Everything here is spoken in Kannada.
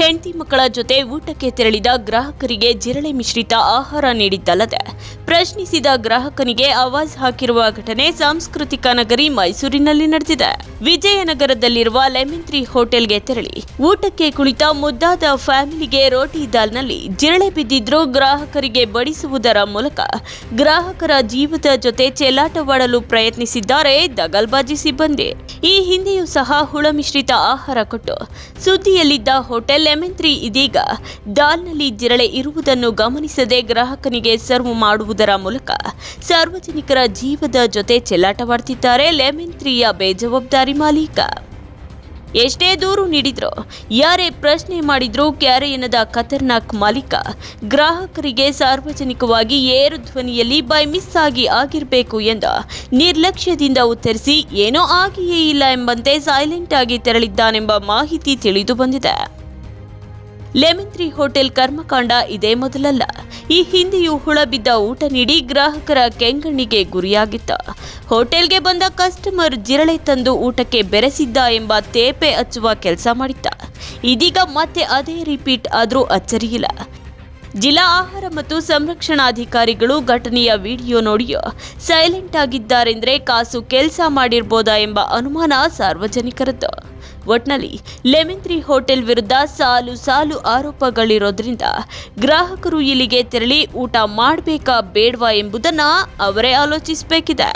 ಹೆಂಡತಿ ಮಕ್ಕಳ ಜೊತೆ ಊಟಕ್ಕೆ ತೆರಳಿದ ಗ್ರಾಹಕರಿಗೆ ಜಿರಳೆ ಮಿಶ್ರಿತ ಆಹಾರ ನೀಡಿದ್ದಲ್ಲದೆ ಪ್ರಶ್ನಿಸಿದ ಗ್ರಾಹಕನಿಗೆ ಆವಾಜ್ ಹಾಕಿರುವ ಘಟನೆ ಸಾಂಸ್ಕೃತಿಕ ನಗರಿ ಮೈಸೂರಿನಲ್ಲಿ ನಡೆದಿದೆ. ವಿಜಯನಗರದಲ್ಲಿರುವ ಲೆಮನ್ ಟ್ರೀ ಹೋಟೆಲ್ಗೆ ತೆರಳಿ ಊಟಕ್ಕೆ ಕುಳಿತ ಮುದ್ದಾದ ಫ್ಯಾಮಿಲಿಗೆ ರೋಟಿ ದಾಲ್ನಲ್ಲಿ ಜಿರಳೆ ಬಿದ್ದಿದ್ರೂ ಗ್ರಾಹಕರಿಗೆ ಬಡಿಸುವುದರ ಮೂಲಕ ಗ್ರಾಹಕರ ಜೀವದ ಜೊತೆ ಚೆಲ್ಲಾಟವಾಡಲು ಪ್ರಯತ್ನಿಸಿದ್ದಾರೆ ದಗಲ್ಬಾಜಿ ಸಿಬ್ಬಂದಿ. ಈ ಹಿಂದೆಯೂ ಸಹ ಹುಳ ಮಿಶ್ರಿತ ಆಹಾರ ಕೊಟ್ಟು ಸುದ್ದಿಯಲ್ಲಿದ್ದ ಹೋಟೆಲ್ ಲೆಮನ್ ಟ್ರೀ ಇದೀಗ ದಾಲ್ನಲ್ಲಿ ಜಿರಳೆ ಇರುವುದನ್ನು ಗಮನಿಸದೆ ಗ್ರಾಹಕನಿಗೆ ಸರ್ವ್ ಮಾಡುವುದರ ಮೂಲಕ ಸಾರ್ವಜನಿಕರ ಜೀವದ ಜೊತೆ ಚೆಲ್ಲಾಟವಾಡ್ತಿದ್ದಾರೆ ಲೆಮನ್ ಟ್ರೀಯ ಬೇಜವಾಬ್ದಾರಿ ಮಾಲೀಕ. ಎಷ್ಟೇ ದೂರು ನೀಡಿದ್ರೂ ಯಾರೇ ಪ್ರಶ್ನೆ ಮಾಡಿದ್ರೂ ಕ್ಯಾರೆ ಎನ್ನದ ಖತರ್ನಾಕ್ ಮಾಲೀಕ ಗ್ರಾಹಕರಿಗೆ ಸಾರ್ವಜನಿಕವಾಗಿ ಏರು ಧ್ವನಿಯಲ್ಲಿ ಬೈ ಮಿಸ್ ಆಗಿರಬೇಕು ಎಂದು ನಿರ್ಲಕ್ಷ್ಯದಿಂದ ಉತ್ತರಿಸಿ ಏನೋ ಆಗಿಯೇ ಇಲ್ಲ ಎಂಬಂತೆ ಸೈಲೆಂಟ್ ಆಗಿ ತೆರಳಿದ್ದಾನೆಂಬ ಮಾಹಿತಿ ತಿಳಿದು ಬಂದಿದೆ. ಲೆಮನ್ ಟ್ರೀ ಹೋಟೆಲ್ ಕರ್ಮಕಾಂಡ ಇದೇ ಮೊದಲಲ್ಲ. ಈ ಹಿಂದೆಯೂ ಹುಳ ಬಿದ್ದ ಊಟ ನೀಡಿ ಗ್ರಾಹಕರ ಕೆಂಗಣ್ಣಿಗೆ ಗುರಿಯಾಗಿತ್ತು. ಹೋಟೆಲ್ಗೆ ಬಂದ ಕಸ್ಟಮರ್ ಜಿರಳೆ ತಂದು ಊಟಕ್ಕೆ ಬೆರೆಸಿದ್ದ ಎಂಬ ತೇಪೆ ಹಚ್ಚುವ ಕೆಲಸ ಮಾಡಿದ್ದ. ಇದೀಗ ಮತ್ತೆ ಅದೇ ರಿಪೀಟ್ ಆದ್ರೂ ಅಚ್ಚರಿಯಿಲ್ಲ. ಜಿಲ್ಲಾ ಆಹಾರ ಮತ್ತು ಸಂರಕ್ಷಣಾಧಿಕಾರಿಗಳು ಘಟನೆಯ ವಿಡಿಯೋ ನೋಡಿಯೋ ಸೈಲೆಂಟ್ ಆಗಿದ್ದಾರೆಂದ್ರೆ ಕಾಸು ಕೆಲಸ ಮಾಡಿರ್ಬೋದಾ ಎಂಬ ಅನುಮಾನ ಸಾರ್ವಜನಿಕರದ್ದು. ಒಟ್ನಲ್ಲಿ ಲೆಮನ್ ಟ್ರೀ ಹೋಟೆಲ್ ವಿರುದ್ಧ ಸಾಲು ಆರೋಪಗಳಿರೋದ್ರಿಂದ ಗ್ರಾಹಕರು ಇಲ್ಲಿಗೆ ತೆರಳಿ ಊಟ ಮಾಡಬೇಕಾ ಬೇಡವಾ ಎಂಬುದನ್ನು ಅವರೇ ಆಲೋಚಿಸಬೇಕಿದೆ.